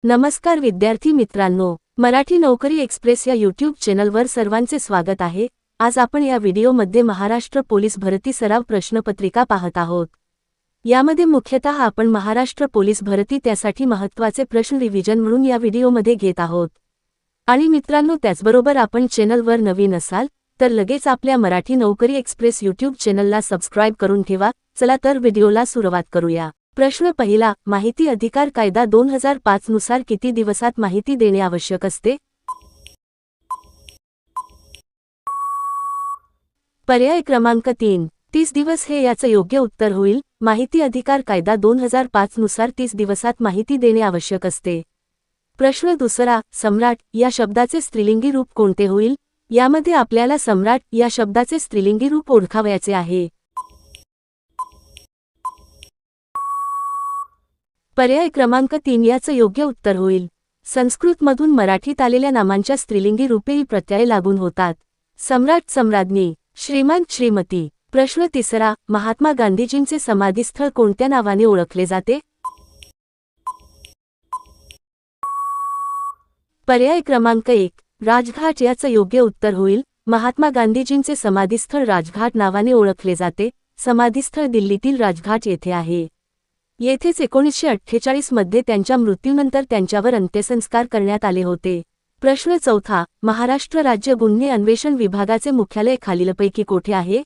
नमस्कार विद्यार्थी मित्रांनो, मराठी नोकरी एक्सप्रेस या यूट्यूब चॅनलवर सर्वांचे स्वागत आहे। आज आपण या व्हिडिओमध्ये महाराष्ट्र पोलीस भरती सराव प्रश्नपत्रिका पाहत आहोत। यामध्ये मुख्यतः आपण महाराष्ट्र पोलीस भरती त्यासाठी महत्त्वाचे प्रश्न रिव्हिजन म्हणून या व्हिडिओमध्ये घेत आहोत। आणि मित्रांनो, त्याचबरोबर आपण चॅनलवर नवीन असाल तर लगेच आपल्या मराठी नोकरी एक्सप्रेस यूट्यूब चॅनलला सबस्क्राइब करून ठेवा। चला तर व्हिडिओला सुरुवात करूया। प्रश्न पहिला, माहिती अधिकार कायदा 2005 नुसार किती दिवसात माहिती देणे आवश्यक असते? पर्याय क्रमांक 3, 30 दिवस हे याचं योग्य उत्तर होईल। माहिती अधिकार कायदा 2005 नुसार 30 दिवसात माहिती देणे आवश्यक असते। प्रश्न दुसरा, सम्राट या शब्दाचे स्त्रीलिंगी रूप कोणते होईल? यामध्ये आपल्याला सम्राट या शब्दाचे स्त्रीलिंगी रूप ओळखावयाचे आहे। पर्याय क्रमांक 3 याचं योग्य उत्तर होईल। संस्कृतमधून मराठीत आलेल्या नामांच्या स्त्रीलिंगी रूपेही प्रत्यय लागून होतात। सम्राट, सम्राज्ञी, श्रीमान, श्रीमती। प्रश्न तिसरा, महात्मा गांधीजींचे समाधीस्थळ कोणत्या नावाने ओळखले जाते? पर्याय क्रमांक 1, राजघाट याचं योग्य उत्तर होईल। महात्मा गांधीजींचे समाधीस्थळ राजघाट नावाने ओळखले जाते। समाधीस्थळ दिल्लीतील राजघाट येथे आहे। येथेच 1948 मध्ये त्यांच्या मृत्यूनंतर त्यांच्यावर अंत्यसंस्कार करण्यात आले होते। प्रश्न चौथा, महाराष्ट्र राज्य गुन्हे अन्वेषण विभागाचे मुख्यालय खालीलपैकी कोठे आहे?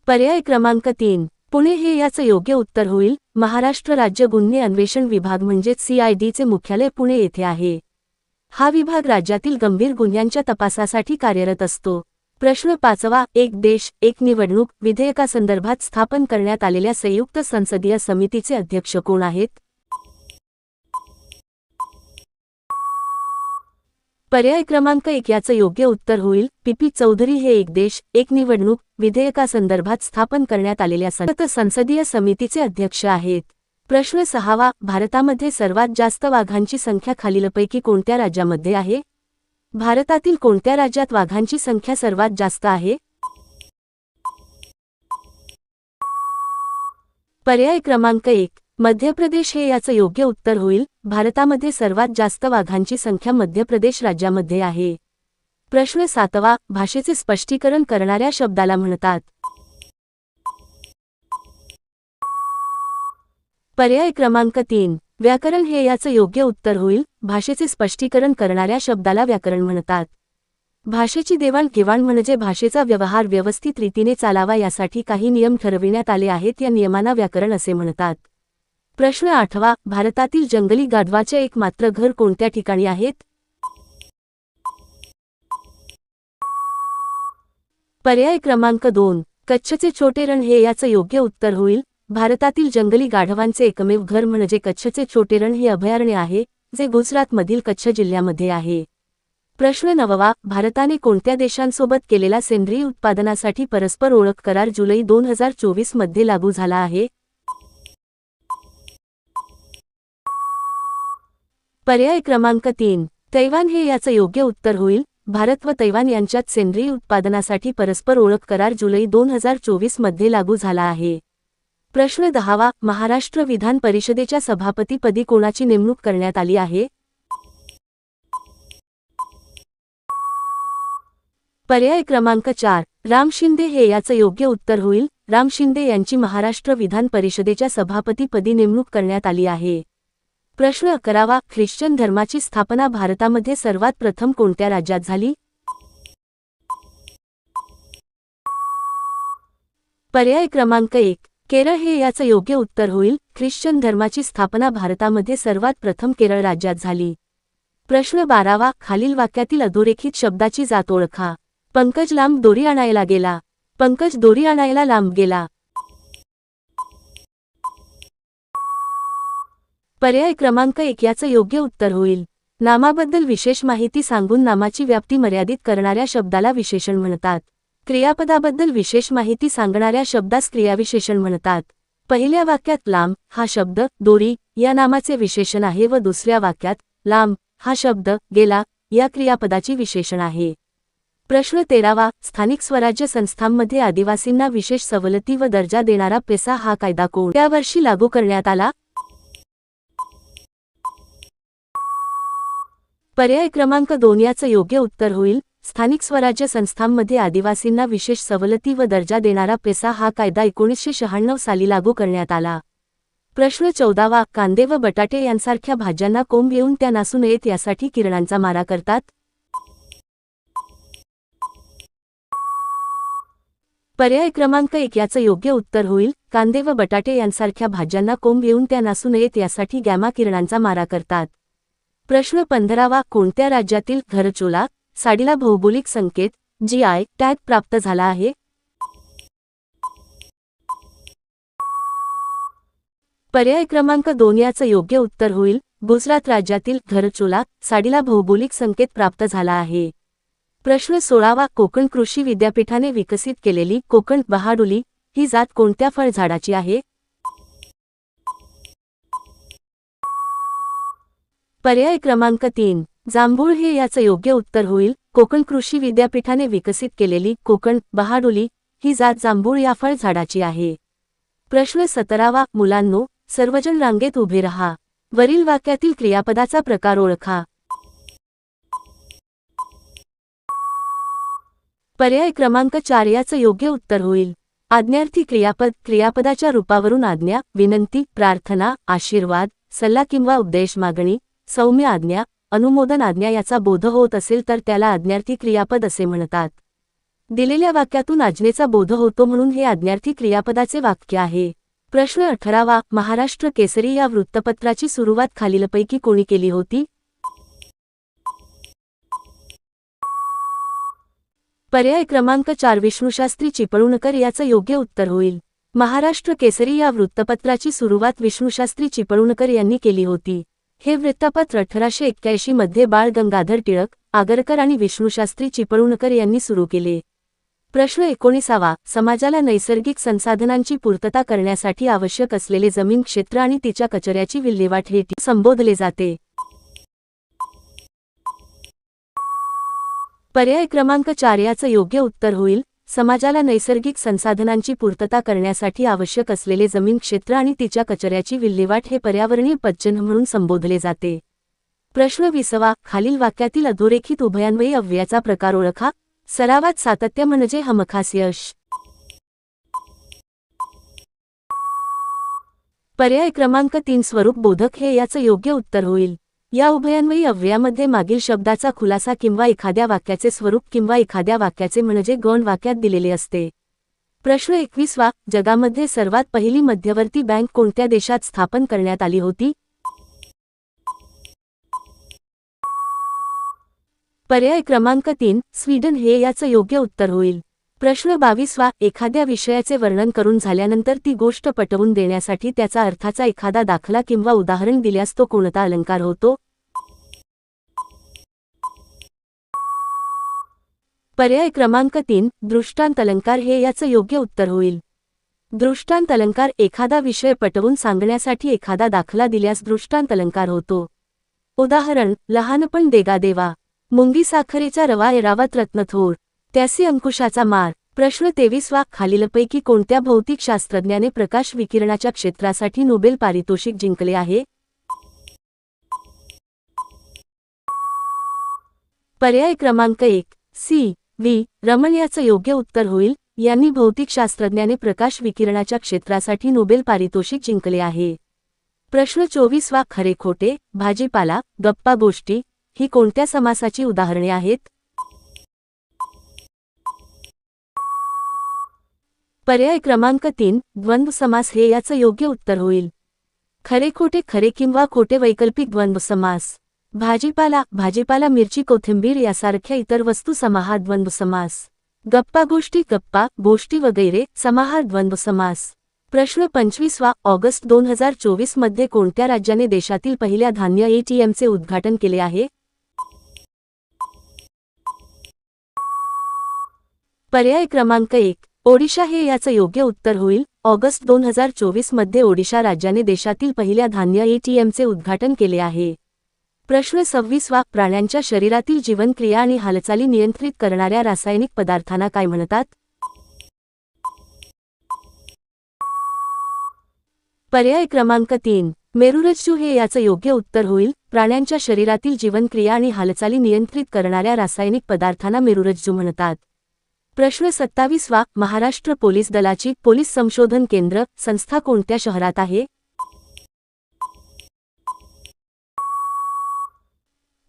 पर्याय क्रमांक 3, पुणे हे याचं योग्य उत्तर होईल। महाराष्ट्र राज्य गुन्हे अन्वेषण विभाग म्हणजेच CID चे मुख्यालय पुणे येथे आहे। हा विभाग राज्यातील गंभीर गुन्ह्यांच्या तपासासाठी कार्यरत असतो। प्रश्न पाचवा, एक देश एक निवडणूक विधेयकासंदर्भात स्थापन करण्यात आलेल्या संयुक्त संसदीय समितीचे अध्यक्ष कोण आहेत? पर्याय क्रमांक 1 याचं योग्य उत्तर होईल। PP चौधरी हे एक देश एक निवडणूक विधेयकासंदर्भात स्थापन करण्यात आलेल्या संसदीय समितीचे अध्यक्ष आहेत। प्रश्न सहावा, भारतामध्ये सर्वात जास्त वाघांची संख्या खालीलपैकी कोणत्या राज्यामध्ये आहे? भारतातील कोणत्या राज्यात वाघांची संख्या सर्वात जास्त आहे? पर्याय क्रमांक 1, मध्य प्रदेश हे याचं योग्य उत्तर होईल। भारतामध्ये सर्वात जास्त वाघांची संख्या मध्य प्रदेश राज्यामध्ये आहे। प्रश्न सातवा, भाषेचे स्पष्टीकरण करणाऱ्या शब्दाला म्हणतात? पर्याय क्रमांक 3, व्याकरण हे याचं योग्य उत्तर होईल। भाषेचे स्पष्टीकरण करणाऱ्या शब्दाला व्याकरण म्हणतात। भाषेची देवाणघेवाण म्हणजे भाषेचा व्यवहार व्यवस्थित रीतीने चालावा यासाठी काही नियम ठरविण्यात आले आहेत, या नियमांना व्याकरण असे म्हणतात। प्रश्न आठवा, भारतातील जंगली गाढवाचे एकमात्र घर कोणत्या ठिकाणी आहेत? पर्याय क्रमांक 2, कच्छचे छोटे रण हे याचं योग्य उत्तर होईल। भारतातील जंगली गाढवांचे एकमेव घर म्हणजे कच्छचे छोटे रण हे अभयारण्य आहे, जे गुजरातमधील कच्छ जिल्ह्यामध्ये आहे। प्रश्न नववा, भारताने कोणत्या देशांसोबत केलेला सेंद्रिय उत्पादनासाठी परस्पर ओळख करार जुलै 2024 मध्ये लागू झाला आहे? पर्याय क्रमांक 3, तैवान हे याचं योग्य उत्तर होईल। भारत व तैवान यांच्यात सेंद्रिय उत्पादनासाठी परस्पर ओळख करार जुलै 2024 मध्ये लागू झाला आहे। प्रश्न 10वा, महाराष्ट्र विधान परिषदेच्या सभापतीपदी कोणाची नेमणूक करण्यात आली आहे? पर्याय क्रमांक 4, राम शिंदे हे याचं योग्य उत्तर होईल। राम शिंदे यांची महाराष्ट्र विधान परिषदेच्या सभापतीपदी नेमणूक करण्यात आली आहे। प्रश्न 11वा, ख्रिश्चन धर्माची स्थापना भारतामध्ये सर्वात प्रथम कोणत्या राज्यात झाली? पर्याय क्रमांक 1, केरळ हे याचं योग्य उत्तर होईल। ख्रिश्चन धर्माची स्थापना भारतामध्ये सर्वात प्रथम केरळ राज्यात झाली। प्रश्न 12वा, खालील वाक्यातील अधोरेखित शब्दाची जात ओळखा? पंकज लांब दोरी आणायला गेला। पंकज दोरी आणायला लांब गेला। पर्याय क्रमांक 1 याचं योग्य उत्तर होईल। नामाबद्दल विशेष माहिती सांगून नामाची व्याप्ती मर्यादित करणाऱ्या शब्दाला विशेषण म्हणतात। क्रियापदाबद्दल विशेष माहिती सांगणाऱ्या शब्दास क्रियाविशेषण म्हणतात। पहिल्या वाक्यात लांब हा शब्द दोरी या नामाचे विशेषण आहे व दुसऱ्या वाक्यात लांब हा शब्द गेला या क्रियापदाची विशेषण आहे। प्रश्न 13वा, स्थानिक स्वराज्य संस्थांमध्ये आदिवासींना विशेष सवलती व दर्जा देणारा पेसा हा कायदा कोणत्या वर्षी लागू करण्यात आला? पर्याय क्रमांक 2 याचं योग्य उत्तर होईल स्थानिक स्वराज्य संस्थांमध्ये आदिवासींना विशेष सवलती व दर्जा देणारा पेसा हा कायदा 1996 साली लागू करण्यात आला. प्रश्न 14वा, कांदे व बटाटे यांसारख्या भाज्यांना कोंब येऊन त्या नासू नयेत यासाठी किरणांचा मारा करतात. पर्याय क्रमांक 1 याचं योग्य उत्तर होईल कांदे व बटाटे यांसारख्या भाज्यांना कोंब येऊन त्या नासू नयेत यासाठी गॅमा किरणांचा मारा करतात. प्रश्न 15वा, कोणत्या राज्यातील घरचोला साडीला भौगोलिक संकेत GI टॅग प्राप्त झाला आहे? पर्याय क्रमांक 2 याचं योग्य उत्तर होईल गुजरात राज्यातील घरचोला साडीला भौगोलिक संकेत प्राप्त झाला आहे. प्रश्न 16वा, कोकण कृषी विद्यापीठाने विकसित केलेली कोकण बहाडुली ही जात कोणत्या फळझाडाची आहे? पर्याय क्रमांक 3 जांभूळ हे याचं योग्य उत्तर होईल कोकण कृषी विद्यापीठाने विकसित केलेली कोकण बहाडुली ही जात जांभूळ या फळझाडाची आहे. प्रश्न 17वा, मुलांनो सर्वजण रांगेत उभे रहा. वरील वाक्यातील क्रियापदाचा प्रकार ओळखा. पर्याय क्रमांक 4 याचं योग्य उत्तर होईल आज्ञार्थी क्रियापद क्रियापदाच्या रूपावरून आज्ञा विनंती प्रार्थना आशीर्वाद सल्ला किंवा उपदेश मागणी सौम्य आज्ञा अनुमोदन आज्ञा याचा बोध होत असेल तर त्याला आज्ञार्थी क्रियापद असे म्हणतात. दिलेल्या वाक्यातून आज्ञेचा बोध होतो म्हणून हे आज्ञार्थी क्रियापदाचे वाक्य आहे. प्रश्न 18वा, महाराष्ट्र केसरी या वृत्तपत्राची सुरुवात खालीलपैकी कोणी केली होती? पर्याय क्रमांक 4 विष्णुशास्त्री चिपळूणकर याचं योग्य उत्तर होईल महाराष्ट्र केसरी या वृत्तपत्राची सुरुवात विष्णुशास्त्री चिपळूणकर यांनी केली होती. हे वृत्तपत्र 1881 मध्ये बाळ गंगाधर टिळक आगरकर आणि विष्णुशास्त्री चिपळूणकर यांनी सुरू केले. प्रश्न 19वा, समाजाला नैसर्गिक संसाधनांची पूर्तता करण्यासाठी आवश्यक असलेले जमीन क्षेत्र आणि तिच्या कचऱ्याची विल्हेवाट हे संबोधले जाते. पर्याय क्रमांक 4 याचं योग्य उत्तर होईल समाजाला नैसर्गिक संसाधनांची पूर्तता करण्यासाठी आवश्यक असलेले जमीन क्षेत्र आणि तिच्या कचऱ्याची विल्हेवाट हे पर्यावरणीय पदचिन्ह म्हणून संबोधले जाते. प्रश्न 20वा, खालील वाक्यातील अधोरेखित उभयान्वयी अव्ययाचा प्रकार ओळखा. सरावात सातत्य म्हणजे हमखास यश. पर्याय क्रमांक 3 स्वरूप बोधक हे याचं योग्य उत्तर होईल. या उभयान्वयी अव्ययामध्ये मागील शब्दाचा खुलासा किंवा एखाद्या वाक्याचे स्वरूप किंवा एखाद्या वाक्याचे म्हणजे गौण वाक्यात दिलेले असते. प्रश्न 21वा, जगामध्ये सर्वात पहिली मध्यवर्ती बँक कोणत्या देशात स्थापन करण्यात आली होती? पर्याय क्रमांक 3 स्वीडन हे याचं योग्य उत्तर होईल. प्रश्न 22वा, एखाद्या विषयाचे वर्णन करून झाल्यानंतर ती गोष्ट पटवून देण्यासाठी त्याचा अर्थाचा एखादा दाखला किंवा उदाहरण दिल्यास तो कोणता अलंकार होतो? पर्याय क्रमांक 3 दृष्टांत अलंकार हे याचं योग्य उत्तर होईल. दृष्टांत अलंकार एखादा विषय पटवून सांगण्यासाठी एखादा दाखला दिल्यास दृष्टांत अलंकार होतो. उदाहरण लहानपण देगा देवा मुंगी साखरेचा रवा एरावात रत्न थोर त्यासी अंकुशाचा मार. प्रश्न 23वा, खालीलपैकी कोणत्या भौतिक शास्त्रज्ञाने प्रकाश विकिरणाच्या क्षेत्रासाठी नोबेल पारितोषिक जिंकले आहे? पर्याय क्रमांक 1 C.V. रमण याचं योग्य उत्तर होईल यांनी भौतिकशास्त्रज्ञाने प्रकाश विकिरणाच्या क्षेत्रासाठी नोबेल पारितोषिक जिंकले आहे. प्रश्न 24वा, खरे खोटे भाजीपाला गप्पा गोष्टी ही कोणत्या समासाची उदाहरणे आहेत? पर्याय क्रमांक 3 द्वंद्व समास हे याचं योग्य उत्तर होईल. खरे खोटे खरे किंवा खोटे वैकल्पिक द्वंद्व समास. भाजीपाला भाजीपाला मिरची कोथिंबीर यासारख्या इतर वस्तू समाहार द्वंद्व समास. गप्पा गोष्टी गप्पा गोष्टी वगैरे समाहार द्वंद्व समास. प्रश्न 25वा, ऑगस्ट 2024 मध्ये कोणत्या राज्याने देशातील पहिल्या धान्य ATMचे उद्घाटन केले आहे? पर्याय क्रमांक 1 ओडिशा हे याचं योग्य उत्तर होईल. ऑगस्ट 2024 मध्ये ओडिशा राज्याने देशातील पहिल्या धान्य ATMचे उद्घाटन केले आहे. प्रश्न 26 प्राण्यांच्या शरीरातील जीवनक्रिया आणि हालचाली नियंत्रित करणाऱ्या रासायनिक पदार्थांना काय म्हणतात? पर्याय क्रमांक 3 मेरुरज्जू हे याचं योग्य उत्तर होईल. प्राण्यांच्या शरीरातील जीवनक्रिया आणि हालचाली नियंत्रित करणाऱ्या रासायनिक पदार्थांना मेरुरज्जू म्हणतात. प्रश्न 27 महाराष्ट्र पोलीस दलाची पोलीस संशोधन केंद्र संस्था कोणत्या शहरात आहे?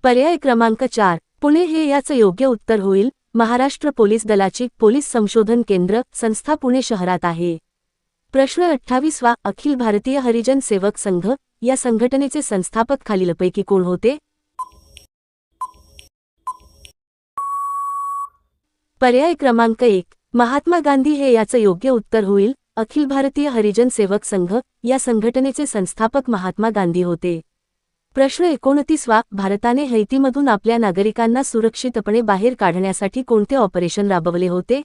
पर्याय क्रमांक 4 पुणे हे याचं योग्य उत्तर होईल. महाराष्ट्र पोलीस दलाची पोलीस संशोधन केंद्र संस्था पुणे शहरात आहे. प्रश्न 28 अखिल भारतीय हरिजन सेवक संघ या संघटनेचे संस्थापक खालीलपैकी कोण होते? पर्याय क्रमांक 1 महात्मा गांधी हे याचं योग्य उत्तर होईल. अखिल भारतीय हरिजन सेवक संघ या संघटनेचे संस्थापक महात्मा गांधी होते. प्रश्न 29 भारताने हैतीमधून आपल्या नागरिकांना सुरक्षितपणे बाहेर काढण्यासाठी कोणते ऑपरेशन राबवले होते?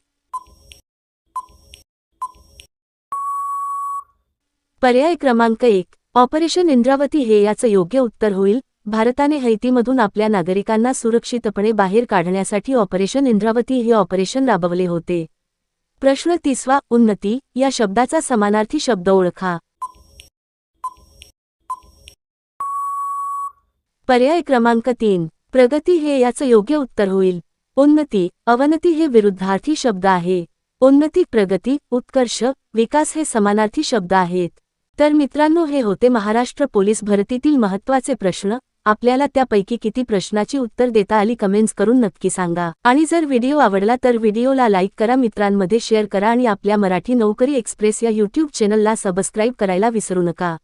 पर्याय क्रमांक 1 ऑपरेशन इंद्रावती हे याचं योग्य उत्तर होईल. भारताने हैतीमधून आपल्या नागरिकांना सुरक्षितपणे बाहेर काढण्यासाठी ऑपरेशन इंद्रावती हे ऑपरेशन राबवले होते. प्रश्न 30 उन्नती या शब्दाचा समानार्थी शब्द ओळखा. पर्याय क्रमांक 3 प्रगती हे याचं योग्य उत्तर होईल. उन्नती अवनती हे विरुद्धार्थी शब्द आहे. उन्नती प्रगती उत्कर्ष विकास हे समानार्थी शब्द आहेत. तर मित्रांनो, हे होते महाराष्ट्र पोलीस भरतीतील महत्त्वाचे प्रश्न. आपल्याला त्यापैकी किती प्रश्नाची उत्तर देता आली कमेंट्स करून नक्की सांगा. आणि जर व्हिडिओ आवडला तर व्हिडिओला लाईक करा, मित्रांमध्ये शेअर करा आणि आपल्या मराठी नोकरी एक्सप्रेस या यूट्यूब चॅनलला सबस्क्राईब करायला विसरू नका.